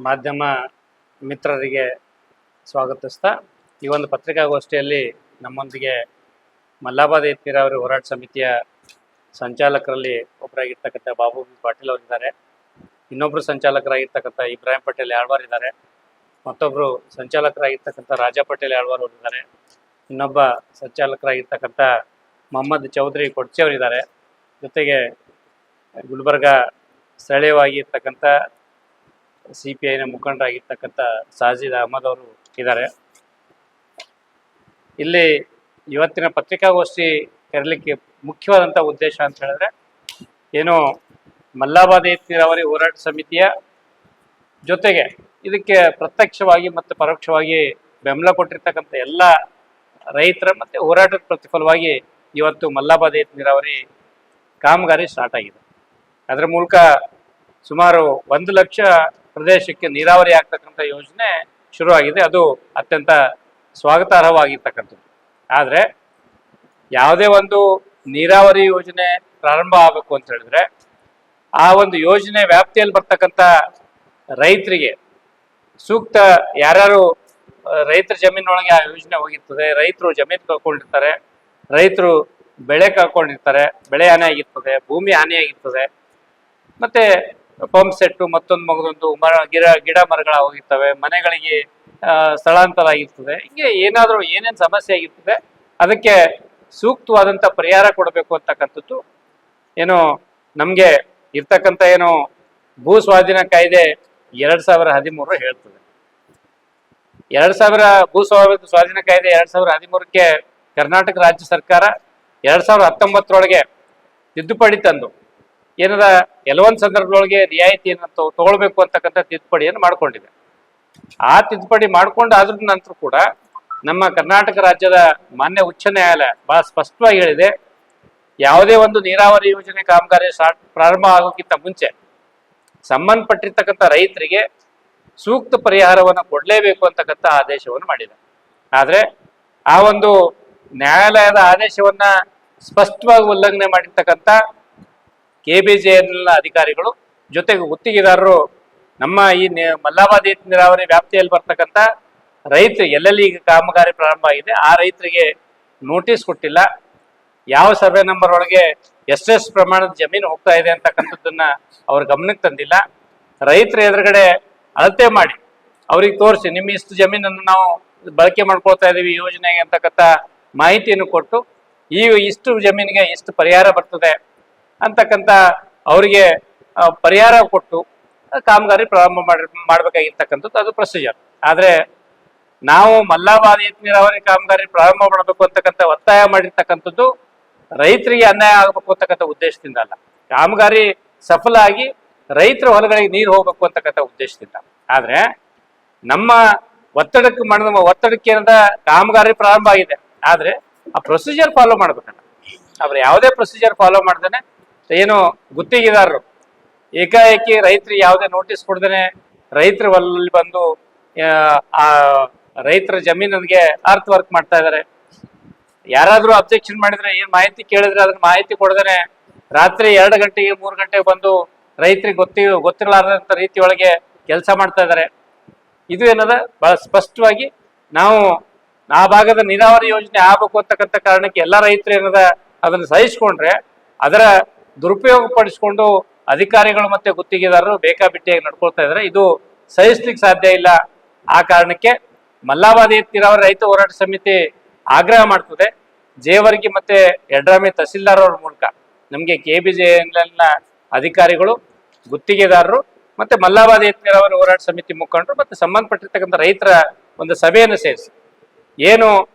ಮಾಧ್ಯಮ ಮಿತ್ರರಿಗೆ ಸ್ವಾಗತಿಸ್ತಾ ಈ ಒಂದು ಪತ್ರಿಕಾಗೋಷ್ಠಿಯಲ್ಲಿ ನಮ್ಮೊಂದಿಗೆ ಮಲ್ಲಾಬಾದ್ ನೀರಾವರಿ ಹೋರಾಟ ಸಮಿತಿಯ ಸಂಚಾಲಕರಲ್ಲಿ ಒಬ್ಬರಾಗಿರ್ತಕ್ಕಂಥ ಬಾಬು ಪಾಟೀಲ್ ಅವರಿದ್ದಾರೆ. ಇನ್ನೊಬ್ಬರು ಸಂಚಾಲಕರಾಗಿರ್ತಕ್ಕಂಥ ಇಬ್ರಾಹಿಂ ಪಟೇಲ್ ಯಾಳ್ವಾರ್ ಇದ್ದಾರೆ. ಮತ್ತೊಬ್ಬರು ಸಂಚಾಲಕರಾಗಿರ್ತಕ್ಕಂಥ ರಾಜಾ ಪಟೇಲ್ ಯಾಳ್ವಾರ್ ಅವರಿದ್ದಾರೆ. ಇನ್ನೊಬ್ಬ ಸಂಚಾಲಕರಾಗಿರ್ತಕ್ಕಂಥ ಮೊಹಮ್ಮದ್ ಚೌಧರಿ ಕೊಡ್ಚಿ ಅವರಿದ್ದಾರೆ. ಜೊತೆಗೆ ಗುಲ್ಬರ್ಗ ಸ್ಥಳೀಯವಾಗಿರ್ತಕ್ಕಂಥ CPIನ ಮುಖಂಡರಾಗಿರ್ತಕ್ಕಂಥ ಸಾಜಿದ್ ಅಹಮದ್ ಅವರು ಇದ್ದಾರೆ. ಇಲ್ಲಿ ಇವತ್ತಿನ ಪತ್ರಿಕಾಗೋಷ್ಠಿ ಕರೆಯಲಿಕ್ಕೆ ಮುಖ್ಯವಾದಂಥ ಉದ್ದೇಶ ಅಂತ ಹೇಳಿದ್ರೆ, ಏನು ಮಲ್ಲಾಬಾದ್ ನೀರಾವರಿ ಹೋರಾಟ ಸಮಿತಿಯ ಜೊತೆಗೆ ಇದಕ್ಕೆ ಪ್ರತ್ಯಕ್ಷವಾಗಿ ಮತ್ತು ಪರೋಕ್ಷವಾಗಿ ಬೆಂಬಲ ಕೊಟ್ಟಿರ್ತಕ್ಕಂಥ ಎಲ್ಲ ರೈತರ ಮತ್ತು ಹೋರಾಟದ ಪ್ರತಿಫಲವಾಗಿ ಇವತ್ತು ಮಲ್ಲಾಬಾದ್ ನೀರಾವರಿ ಕಾಮಗಾರಿ ಸ್ಟಾರ್ಟ್ ಆಗಿದೆ. ಅದರ ಮೂಲಕ ಸುಮಾರು 1 ಲಕ್ಷ ಪ್ರದೇಶಕ್ಕೆ ನೀರಾವರಿ ಆಗ್ತಕ್ಕಂಥ ಯೋಜನೆ ಶುರುವಾಗಿದೆ. ಅದು ಅತ್ಯಂತ ಸ್ವಾಗತಾರ್ಹವಾಗಿರ್ತಕ್ಕಂಥದ್ದು. ಆದರೆ ಯಾವುದೇ ಒಂದು ನೀರಾವರಿ ಯೋಜನೆ ಪ್ರಾರಂಭ ಆಗಬೇಕು ಅಂತ ಹೇಳಿದ್ರೆ ಆ ಒಂದು ಯೋಜನೆ ವ್ಯಾಪ್ತಿಯಲ್ಲಿ ಬರ್ತಕ್ಕಂಥ ರೈತರಿಗೆ ಸೂಕ್ತ ಯಾರ್ಯಾರು ರೈತರ ಜಮೀನೊಳಗೆ ಆ ಯೋಜನೆ ಹೋಗಿರ್ತದೆ, ರೈತರು ಜಮೀನು ಕಳ್ಕೊಂಡಿರ್ತಾರೆ, ರೈತರು ಬೆಳೆ ಕಳ್ಕೊಂಡಿರ್ತಾರೆ, ಬೆಳೆ ಹಾನಿ ಆಗಿರ್ತದೆ, ಭೂಮಿ ಹಾನಿಯಾಗಿರ್ತದೆ, ಮತ್ತೆ ಪಂಪ್ ಸೆಟ್ಟು ಮತ್ತೊಂದು ಮಗದೊಂದು ಗಿಡ ಮರಗಳ ಹೋಗಿರ್ತವೆ, ಮನೆಗಳಿಗೆ ಸ್ಥಳಾಂತರ ಆಗಿರ್ತದೆ. ಹಿಂಗೆ ಏನಾದರೂ ಏನೇನು ಸಮಸ್ಯೆ ಆಗಿರ್ತದೆ ಅದಕ್ಕೆ ಸೂಕ್ತವಾದಂಥ ಪರಿಹಾರ ಕೊಡಬೇಕು ಅಂತಕ್ಕಂಥದ್ದು ಏನು ನಮಗೆ ಇರ್ತಕ್ಕಂಥ ಏನು ಭೂ ಸ್ವಾಧೀನ ಕಾಯ್ದೆ 2013 ಹೇಳ್ತದೆ. 2000 ಭೂ ಸ್ವಾಧೀನ ಕಾಯ್ದೆ 2013ಕ್ಕೆ ಕರ್ನಾಟಕ ರಾಜ್ಯ ಸರ್ಕಾರ 2019 ತಿದ್ದುಪಡಿ ತಂದು ಏನದ ಕೆಲವೊಂದು ಸಂದರ್ಭದೊಳಗೆ ರಿಯಾಯಿತಿಯನ್ನು ತಗೊಳ್ಬೇಕು ಅಂತಕ್ಕಂಥ ತಿದ್ದುಪಡಿಯನ್ನು ಮಾಡ್ಕೊಂಡಿದೆ. ಆ ತಿದ್ದುಪಡಿ ಮಾಡ್ಕೊಂಡು ಆದ್ರ ನಂತರ ಕೂಡ ನಮ್ಮ ಕರ್ನಾಟಕ ರಾಜ್ಯದ ಮಾನ್ಯ ಉಚ್ಚ ನ್ಯಾಯಾಲಯ ಬಹಳ ಸ್ಪಷ್ಟವಾಗಿ ಹೇಳಿದೆ, ಯಾವುದೇ ಒಂದು ನೀರಾವರಿ ಯೋಜನೆ ಕಾಮಗಾರಿ ಪ್ರಾರಂಭ ಆಗೋಕ್ಕಿಂತ ಮುಂಚೆ ಸಂಬಂಧಪಟ್ಟಿರ್ತಕ್ಕಂಥ ರೈತರಿಗೆ ಸೂಕ್ತ ಪರಿಹಾರವನ್ನು ಕೊಡಲೇಬೇಕು ಅಂತಕ್ಕಂಥ ಆದೇಶವನ್ನು ಮಾಡಿದೆ. ಆದರೆ ಆ ಒಂದು ನ್ಯಾಯಾಲಯದ ಆದೇಶವನ್ನ ಸ್ಪಷ್ಟವಾಗಿ ಉಲ್ಲಂಘನೆ ಮಾಡಿರ್ತಕ್ಕಂಥ KBJNL ಅಧಿಕಾರಿಗಳು ಜೊತೆಗೆ ಗುತ್ತಿಗೆದಾರರು ನಮ್ಮ ಈ ಮಲ್ಲಾಬಾದ್ ನೀರಾವರಿ ವ್ಯಾಪ್ತಿಯಲ್ಲಿ ಬರ್ತಕ್ಕಂಥ ರೈತರು ಎಲ್ಲೆಲ್ಲಿ ಈಗ ಕಾಮಗಾರಿ ಪ್ರಾರಂಭ ಆಗಿದೆ ಆ ರೈತರಿಗೆ ನೋಟಿಸ್ ಕೊಟ್ಟಿಲ್ಲ, ಯಾವ ಸರ್ವೆ ನಂಬರ್ ಒಳಗೆ ಎಷ್ಟೆಷ್ಟು ಪ್ರಮಾಣದ ಜಮೀನು ಹೋಗ್ತಾ ಇದೆ ಅಂತಕ್ಕಂಥದ್ದನ್ನ ಅವ್ರ ಗಮನಕ್ಕೆ ತಂದಿಲ್ಲ. ರೈತರ ಎದುರುಗಡೆ ಅಳತೆ ಮಾಡಿ ಅವ್ರಿಗೆ ತೋರಿಸಿ ನಿಮ್ಮ ಇಷ್ಟು ಜಮೀನನ್ನು ನಾವು ಬಳಕೆ ಮಾಡ್ಕೊಳ್ತಾ ಇದೀವಿ ಯೋಜನೆಗೆ ಅಂತಕ್ಕಂಥ ಮಾಹಿತಿಯನ್ನು ಕೊಟ್ಟು ಈ ಇಷ್ಟು ಜಮೀನಿಗೆ ಇಷ್ಟು ಪರಿಹಾರ ಬರ್ತದೆ ಅಂತಕ್ಕಂಥ ಅವರಿಗೆ ಪರಿಹಾರ ಕೊಟ್ಟು ಕಾಮಗಾರಿ ಪ್ರಾರಂಭ ಮಾಡಬೇಕಾಗಿರ್ತಕ್ಕಂಥದ್ದು ಅದು ಪ್ರೊಸೀಜರ್. ಆದರೆ ನಾವು ಮಲ್ಲಾಬಾದ್ ನೀರಾವರಿ ಕಾಮಗಾರಿ ಪ್ರಾರಂಭ ಮಾಡಬೇಕು ಅಂತಕ್ಕಂಥ ಒತ್ತಾಯ ಮಾಡಿರ್ತಕ್ಕಂಥದ್ದು ರೈತರಿಗೆ ಅನ್ಯಾಯ ಆಗಬೇಕು ಅಂತಕ್ಕಂಥ ಉದ್ದೇಶದಿಂದ ಅಲ್ಲ, ಕಾಮಗಾರಿ ಸಫಲ ಆಗಿ ರೈತರ ಹೊಲಗಳಿಗೆ ನೀರು ಹೋಗ್ಬೇಕು ಅಂತಕ್ಕಂಥ ಉದ್ದೇಶದಿಂದ. ಆದರೆ ನಮ್ಮ ಒತ್ತಡಕ್ಕೆ ಏನದ ಕಾಮಗಾರಿ ಪ್ರಾರಂಭ ಆಗಿದೆ, ಆದರೆ ಆ ಪ್ರೊಸೀಜರ್ ಫಾಲೋ ಮಾಡ್ಬೇಕಲ್ಲ. ಅವ್ರು ಯಾವುದೇ ಪ್ರೊಸೀಜರ್ ಫಾಲೋ ಮಾಡ್ದೇನೆ ಏನು ಗುತ್ತಿಗೆದಾರರು ಏಕಾಏಕಿ ರೈತರಿಗೆ ಯಾವುದೇ ನೋಟಿಸ್ ಕೊಡ್ದೇನೆ ರೈತರ ಹೊಲದಲ್ಲಿ ಬಂದು ಆ ರೈತರ ಜಮೀನಿಗೆ ಅರ್ತ್ ವರ್ಕ್ ಮಾಡ್ತಾ ಇದ್ದಾರೆ. ಯಾರಾದ್ರೂ ಅಬ್ಜೆಕ್ಷನ್ ಮಾಡಿದ್ರೆ ಏನ್ ಮಾಹಿತಿ ಕೇಳಿದ್ರೆ ಅದನ್ನ ಮಾಹಿತಿ ಕೊಡದೇನೆ ರಾತ್ರಿ 2 ಗಂಟೆಗೆ 3 ಗಂಟೆಗೆ ಬಂದು ರೈತರಿಗೆ ಗೊತ್ತಿರಲಾರದಂತ ರೀತಿ ಒಳಗೆ ಕೆಲಸ ಮಾಡ್ತಾ ಇದ್ದಾರೆ. ಇದು ಏನದ ಬಹಳ ಸ್ಪಷ್ಟವಾಗಿ ನಾವು ಆ ಭಾಗದ ನೀರಾವರಿ ಯೋಜನೆ ಆಗ್ಬೇಕು ಅಂತಕ್ಕಂಥ ಕಾರಣಕ್ಕೆ ಎಲ್ಲ ರೈತರು ಏನದ ಅದನ್ನ ಸಹಿಸ್ಕೊಂಡ್ರೆ ಅದರ ದುರುಪಯೋಗ ಪಡಿಸ್ಕೊಂಡು ಅಧಿಕಾರಿಗಳು ಮತ್ತೆ ಗುತ್ತಿಗೆದಾರರು ಬೇಕಾಬಿಟ್ಟಿಯಾಗಿ ನಡ್ಕೊಳ್ತಾ ಇದ್ದಾರೆ. ಇದು ಸಹಿಸ್ಲಿಕ್ಕೆ ಸಾಧ್ಯ ಇಲ್ಲ. ಆ ಕಾರಣಕ್ಕೆ ಮಲ್ಲಾಬಾದ್ ನೀರಾವರಿ ರೈತ ಹೋರಾಟ ಸಮಿತಿ ಆಗ್ರಹ ಮಾಡ್ತದೆ, ಜೇವರ್ಗಿ ಮತ್ತೆ ಯಡ್ರಾಮಿ ತಹಸೀಲ್ದಾರ್ ಅವ್ರ ಮೂಲಕ ನಮಗೆ KBJNL ಅಧಿಕಾರಿಗಳು, ಗುತ್ತಿಗೆದಾರರು ಮತ್ತೆ ಮಲ್ಲಾಬಾದ್ ನೀರಾವರಿ ಹೋರಾಟ ಸಮಿತಿ ಮುಖಂಡರು ಮತ್ತೆ ಸಂಬಂಧಪಟ್ಟಿರ್ತಕ್ಕಂಥ ರೈತರ ಒಂದು ಸಭೆಯನ್ನು ಸೇರಿಸಿ ಏನು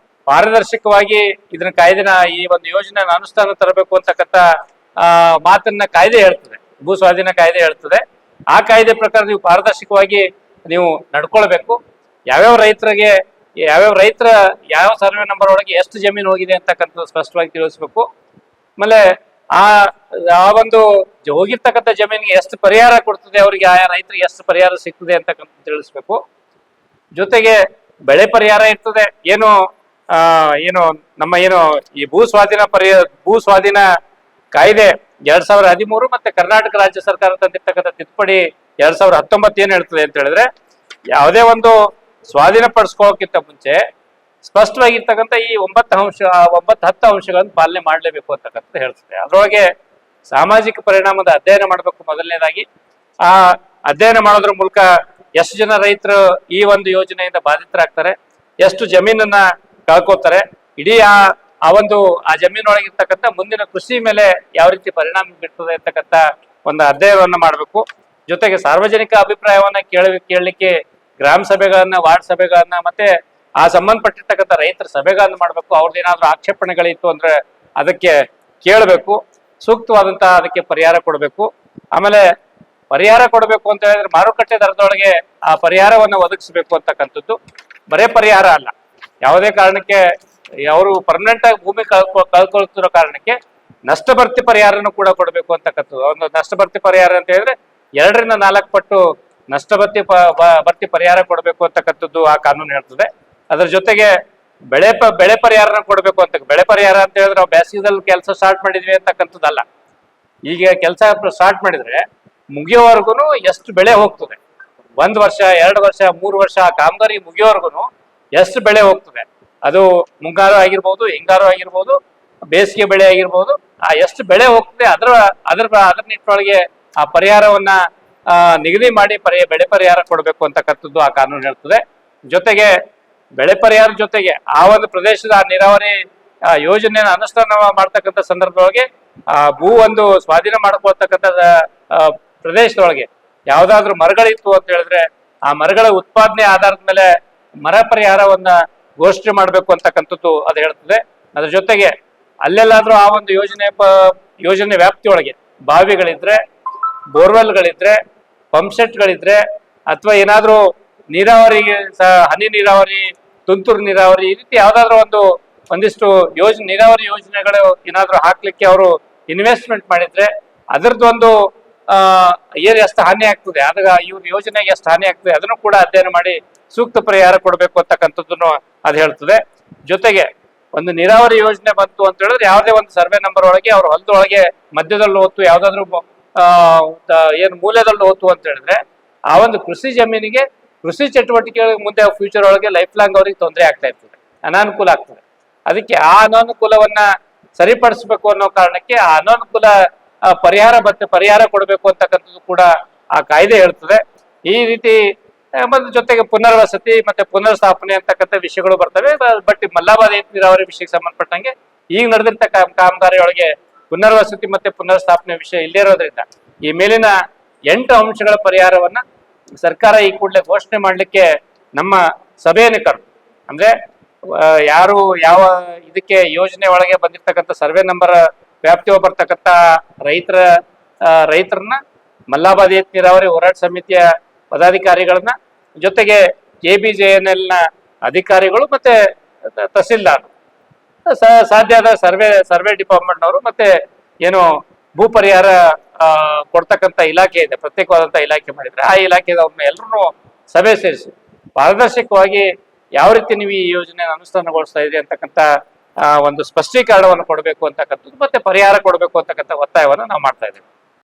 ಪಾರದರ್ಶಕವಾಗಿ ಇದನ್ನ ಕಾಯ್ದೆನ ಈ ಒಂದು ಯೋಜನೆ ಅನುಷ್ಠಾನ ತರಬೇಕು ಅಂತಕ್ಕಂಥ ಮಾತನ್ನ ಕಾಯ್ದೆ ಹೇಳ್ತದೆ, ಭೂ ಸ್ವಾಧೀನ ಕಾಯ್ದೆ ಹೇಳ್ತದೆ. ಆ ಕಾಯ್ದೆ ಪ್ರಕಾರ ನೀವು ಪಾರದರ್ಶಕವಾಗಿ ನೀವು ನಡ್ಕೊಳ್ಬೇಕು. ಯಾವ್ಯಾವ ರೈತರ ಯಾವ ಸರ್ವೆ ನಂಬರ್ ಒಳಗೆ ಎಷ್ಟು ಜಮೀನು ಹೋಗಿದೆ ಅಂತಕ್ಕಂಥದ್ದು ಸ್ಪಷ್ಟವಾಗಿ ತಿಳಿಸ್ಬೇಕು. ಆಮೇಲೆ ಆ ಒಂದು ಹೋಗಿರ್ತಕ್ಕಂಥ ಜಮೀನಿಗೆ ಎಷ್ಟು ಪರಿಹಾರ ಕೊಡ್ತದೆ, ಅವರಿಗೆ ಆಯಾ ರೈತರಿಗೆ ಎಷ್ಟು ಪರಿಹಾರ ಸಿಗ್ತದೆ ಅಂತಕ್ಕಂಥ ತಿಳಿಸ್ಬೇಕು. ಜೊತೆಗೆ ಬೆಳೆ ಪರಿಹಾರ ಇರ್ತದೆ, ಏನು ನಮ್ಮ ಈ ಭೂ ಸ್ವಾಧೀನ ಕಾಯ್ದೆ 2013 ಮತ್ತೆ ಕರ್ನಾಟಕ ರಾಜ್ಯ ಸರ್ಕಾರ ತಂದಿರ್ತಕ್ಕಂಥ ತಿದ್ದುಪಡಿ 2019 ಏನ್ ಹೇಳ್ತದೆ ಅಂತ ಹೇಳಿದ್ರೆ, ಯಾವುದೇ ಒಂದು ಸ್ವಾಧೀನಪಡಿಸ್ಕೊಳ್ಳೋಕ್ಕಿಂತ ಮುಂಚೆ ಸ್ಪಷ್ಟವಾಗಿರ್ತಕ್ಕಂಥ ಈ 9-10 ಅಂಶಗಳನ್ನು ಪಾಲನೆ ಮಾಡಲೇಬೇಕು ಅಂತಕ್ಕಂಥ ಹೇಳ್ತದೆ. ಅದರೊಳಗೆ ಸಾಮಾಜಿಕ ಪರಿಣಾಮದ ಅಧ್ಯಯನ ಮಾಡಬೇಕು ಮೊದಲನೇದಾಗಿ. ಆ ಅಧ್ಯಯನ ಮಾಡೋದ್ರ ಮೂಲಕ ಎಷ್ಟು ಜನ ರೈತರು ಈ ಒಂದು ಯೋಜನೆಯಿಂದ ಬಾಧಿತರಾಗ್ತಾರೆ, ಎಷ್ಟು ಜಮೀನನ್ನ ಕಳ್ಕೋತಾರೆ, ಇಡೀ ಆ ಜಮೀನೊಳಗಿರ್ತಕ್ಕಂಥ ಮುಂದಿನ ಕೃಷಿ ಮೇಲೆ ಯಾವ ರೀತಿ ಪರಿಣಾಮ ಬೀರ್ತದೆ ಅಂತಕ್ಕಂಥ ಒಂದು ಅಧ್ಯಯನವನ್ನ ಮಾಡಬೇಕು. ಜೊತೆಗೆ ಸಾರ್ವಜನಿಕ ಅಭಿಪ್ರಾಯವನ್ನ ಕೇಳಲಿಕ್ಕೆ ಗ್ರಾಮ ಸಭೆಗಳನ್ನ, ವಾರ್ಡ್ ಸಭೆಗಳನ್ನ, ಮತ್ತೆ ಆ ಸಂಬಂಧಪಟ್ಟಿರ್ತಕ್ಕಂಥ ರೈತರ ಸಭೆಗಳನ್ನ ಮಾಡಬೇಕು. ಅವ್ರದ್ದೇನಾದ್ರೂ ಆಕ್ಷೇಪಣೆಗಳಿತ್ತು ಅಂದ್ರೆ ಅದಕ್ಕೆ ಕೇಳಬೇಕು, ಸೂಕ್ತವಾದಂತಹ ಅದಕ್ಕೆ ಪರಿಹಾರ ಕೊಡಬೇಕು. ಆಮೇಲೆ ಪರಿಹಾರ ಕೊಡಬೇಕು ಅಂತ ಹೇಳಿದ್ರೆ ಮಾರುಕಟ್ಟೆ ದರದೊಳಗೆ ಆ ಪರಿಹಾರವನ್ನು ಒದಗಿಸಬೇಕು ಅಂತಕ್ಕಂಥದ್ದು. ಬರೇ ಪರಿಹಾರ ಅಲ್ಲ, ಯಾವುದೇ ಕಾರಣಕ್ಕೆ ಅವರು ಪರ್ಮನೆಂಟ್ ಆಗಿ ಭೂಮಿ ಕಳ್ಕೊಳ್ತಿರೋ ಕಾರಣಕ್ಕೆ ನಷ್ಟ ಭರ್ತಿ ಪರಿಹಾರನೂ ಕೂಡ ಕೊಡಬೇಕು ಅಂತಕ್ಕಂಥದ್ದು. ಒಂದು ನಷ್ಟ ಭರ್ತಿ ಪರಿಹಾರ ಅಂತ ಹೇಳಿದ್ರೆ 2-4 ಪಟ್ಟು ನಷ್ಟ ಭರ್ತಿ ಪರಿಹಾರ ಕೊಡಬೇಕು ಅಂತಕ್ಕಂಥದ್ದು ಆ ಕಾನೂನು ಹೇಳ್ತದೆ. ಅದ್ರ ಜೊತೆಗೆ ಬೆಳೆ ಪರಿಹಾರನ ಕೊಡಬೇಕು ಅಂತ. ಬೆಳೆ ಪರಿಹಾರ ಅಂತ ಹೇಳಿದ್ರೆ ನಾವು ಬೇಸಿಗೆದಲ್ಲಿ ಕೆಲಸ ಸ್ಟಾರ್ಟ್ ಮಾಡಿದ್ವಿ ಅಂತಕ್ಕಂಥದ್ದಲ್ಲ. ಈಗ ಕೆಲಸ ಸ್ಟಾರ್ಟ್ ಮಾಡಿದ್ರೆ ಮುಗಿಯೋವರೆಗೂ ಎಷ್ಟು ಬೆಳೆ ಹೋಗ್ತದೆ, 1 ವರ್ಷ, 2 ವರ್ಷ, 3 ವರ್ಷ ಆ ಕಾಮಗಾರಿ ಮುಗಿಯೋವರೆಗೂ ಎಷ್ಟು ಬೆಳೆ ಹೋಗ್ತದೆ, ಅದು ಮುಂಗಾರು ಆಗಿರ್ಬೋದು, ಹಿಂಗಾರು ಆಗಿರ್ಬೋದು, ಬೇಸಿಗೆ ಬೆಳೆ ಆಗಿರ್ಬೋದು, ಆ ಎಷ್ಟು ಬೆಳೆ ಹೋಗ್ತದೆ ಅದ್ರ ನಿಟ್ಟಿನೊಳಗೆ ಆ ಪರಿಹಾರವನ್ನ ನಿಗದಿ ಮಾಡಿ ಬೆಳೆ ಪರಿಹಾರ ಕೊಡಬೇಕು ಅಂತಕ್ಕಂಥದ್ದು ಆ ಕಾನೂನು ಹೇಳ್ತದೆ. ಜೊತೆಗೆ ಬೆಳೆ ಪರಿಹಾರ ಜೊತೆಗೆ ಆ ಒಂದು ಪ್ರದೇಶದ ನೀರಾವರಿ ಯೋಜನೆಯನ್ನು ಅನುಷ್ಠಾನ ಮಾಡ್ತಕ್ಕಂಥ ಸಂದರ್ಭದೊಳಗೆ ಭೂ ಒಂದು ಸ್ವಾಧೀನ ಮಾಡ್ಕೊಳ್ತಕ್ಕಂಥ ಪ್ರದೇಶದೊಳಗೆ ಯಾವ್ದಾದ್ರು ಮರಗಳಿತ್ತು ಅಂತ ಹೇಳಿದ್ರೆ ಆ ಮರಗಳ ಉತ್ಪಾದನೆ ಆಧಾರದ ಮೇಲೆ ಮರ ಪರಿಹಾರವನ್ನ ಘೋಷಣೆ ಮಾಡ್ಬೇಕು ಅಂತಕ್ಕಂಥದ್ದು ಅದು ಹೇಳ್ತದೆ. ಅದ್ರ ಜೊತೆಗೆ ಅಲ್ಲೆಲ್ಲಾದ್ರೂ ಆ ಒಂದು ಯೋಜನೆ ವ್ಯಾಪ್ತಿಯೊಳಗೆ ಬಾವಿಗಳಿದ್ರೆ, ಬೋರ್ವೆಲ್ಗಳಿದ್ರೆ, ಪಂಪ್ ಸೆಟ್ಗಳಿದ್ರೆ, ಅಥವಾ ಏನಾದ್ರೂ ನೀರಾವರಿಗೆ ಹನಿ ನೀರಾವರಿ, ತುಂತುರು ನೀರಾವರಿ, ಈ ರೀತಿ ಯಾವ್ದಾದ್ರು ಒಂದಿಷ್ಟು ನೀರಾವರಿ ಯೋಜನೆಗಳು ಏನಾದ್ರು ಹಾಕ್ಲಿಕ್ಕೆ ಅವರು ಇನ್ವೆಸ್ಟ್ಮೆಂಟ್ ಮಾಡಿದ್ರೆ ಅದರದ್ದೊಂದು ಎಷ್ಟು ಹಾನಿ ಆಗ್ತದೆ, ಇವ್ರ ಯೋಜನೆಗೆ ಎಷ್ಟು ಹಾನಿ ಆಗ್ತದೆ ಅದನ್ನು ಕೂಡ ಅಧ್ಯಯನ ಮಾಡಿ ಸೂಕ್ತ ಪರಿಹಾರ ಕೊಡಬೇಕು ಅಂತಕ್ಕಂಥದ್ದನ್ನು ಅದು ಹೇಳ್ತದೆ. ಜೊತೆಗೆ ಒಂದು ನೀರಾವರಿ ಯೋಜನೆ ಬಂತು ಅಂತ ಹೇಳಿದ್ರೆ ಯಾವುದೇ ಒಂದು ಸರ್ವೆ ನಂಬರ್ ಒಳಗೆ ಅವ್ರ ಹೊಲದೊಳಗೆ ಮಧ್ಯದಲ್ಲಿ ಹೋತು, ಯಾವ್ದಾದ್ರು ಏನು ಮೂಲೆದಲ್ಲಿ ಹೋತು ಅಂತ ಹೇಳಿದ್ರೆ ಆ ಒಂದು ಕೃಷಿ ಜಮೀನಿಗೆ, ಕೃಷಿ ಚಟುವಟಿಕೆಗಳಿಗೆ ಮುಂದೆ ಫ್ಯೂಚರ್ ಒಳಗೆ ಲೈಫ್ ಲಾಂಗ್ ಅವ್ರಿಗೆ ತೊಂದರೆ ಆಗ್ತಾ ಇರ್ತದೆ, ಅನಾನುಕೂಲ ಆಗ್ತದೆ. ಅದಕ್ಕೆ ಆ ಅನಾನುಕೂಲವನ್ನ ಸರಿಪಡಿಸ್ಬೇಕು ಅನ್ನೋ ಕಾರಣಕ್ಕೆ ಆ ಅನಾನುಕೂಲ ಪರಿಹಾರ ಕೊಡಬೇಕು ಅಂತಕ್ಕಂಥದ್ದು ಕೂಡ ಆ ಕಾಯ್ದೆ ಹೇಳ್ತದೆ. ಈ ರೀತಿ ಮತ್ತೆ ಜೊತೆಗೆ ಪುನರ್ವಸತಿ ಮತ್ತೆ ಪುನರ್ ಅಂತಕ್ಕಂಥ ವಿಷಯಗಳು ಬರ್ತವೆ. ಬಟ್ ಮಲ್ಲಾಬಾದ್ ನೀರಾವರಿ ವಿಷಯಕ್ಕೆ ಸಂಬಂಧಪಟ್ಟಂಗೆ ಈಗ ನಡೆದಿರ್ತಕ್ಕ ಕಾಮಗಾರಿಯೊಳಗೆ ಪುನರ್ವಸತಿ ಮತ್ತೆ ಪುನರ್ ವಿಷಯ ಇಲ್ಲೇ ಇರೋದ್ರಿಂದ ಈ ಮೇಲಿನ 8 ಅಂಶಗಳ ಪರಿಹಾರವನ್ನ ಸರ್ಕಾರ ಈ ಕೂಡಲೇ ಘೋಷಣೆ ಮಾಡ್ಲಿಕ್ಕೆ ನಮ್ಮ ಸಭೆಯನ್ನು ಕರೆದು, ಅಂದ್ರೆ ಯಾರು ಯಾವ ಇದಕ್ಕೆ ಯೋಜನೆ ಒಳಗೆ ಬಂದಿರ್ತಕ್ಕಂಥ ಸರ್ವೆ ನಂಬರ್ ವ್ಯಾಪ್ತಿಯ ಬರ್ತಕ್ಕಂಥ ರೈತರನ್ನ ಮಲ್ಲಾಬಾದ್ ನೀರಾವರಿ ಹೋರಾಟ ಸಮಿತಿಯ ಪದಾಧಿಕಾರಿಗಳನ್ನ, ಜೊತೆಗೆ KBJNL ನ ಅಧಿಕಾರಿಗಳು, ಮತ್ತೆ ತಹಸೀಲ್ದಾರ್, ಸಾಧ್ಯ ಆದ ಸರ್ವೆ ಡಿಪಾರ್ಟ್ಮೆಂಟ್ ಅವರು, ಮತ್ತೆ ಏನು ಭೂ ಪರಿಹಾರ ಕೊಡ್ತಕ್ಕಂಥ ಇಲಾಖೆ ಇದೆ, ಪ್ರತ್ಯೇಕವಾದಂತಹ ಇಲಾಖೆ ಮಾಡಿದ್ರೆ ಆ ಇಲಾಖೆದವ್ರನ್ನ ಎಲ್ಲರೂ ಸಭೆ ಸೇರಿಸಿ ಪಾರದರ್ಶಕವಾಗಿ ಯಾವ ರೀತಿ ನೀವು ಈ ಯೋಜನೆ ಅನುಷ್ಠಾನಗೊಳಿಸ್ತಾ ಇದೆ ಅಂತಕ್ಕಂಥ ಒಂದು ಸ್ಪಷ್ಟೀಕರಣವನ್ನು ಕೊಡಬೇಕು ಅಂತಕ್ಕಂಥದ್ದು, ಮತ್ತೆ ಪರಿಹಾರ ಕೊಡಬೇಕು ಅಂತಕ್ಕಂಥ ಒತ್ತಾಯವನ್ನು ನಾವು ಮಾಡ್ತಾ ಇದ್ದೇವೆ.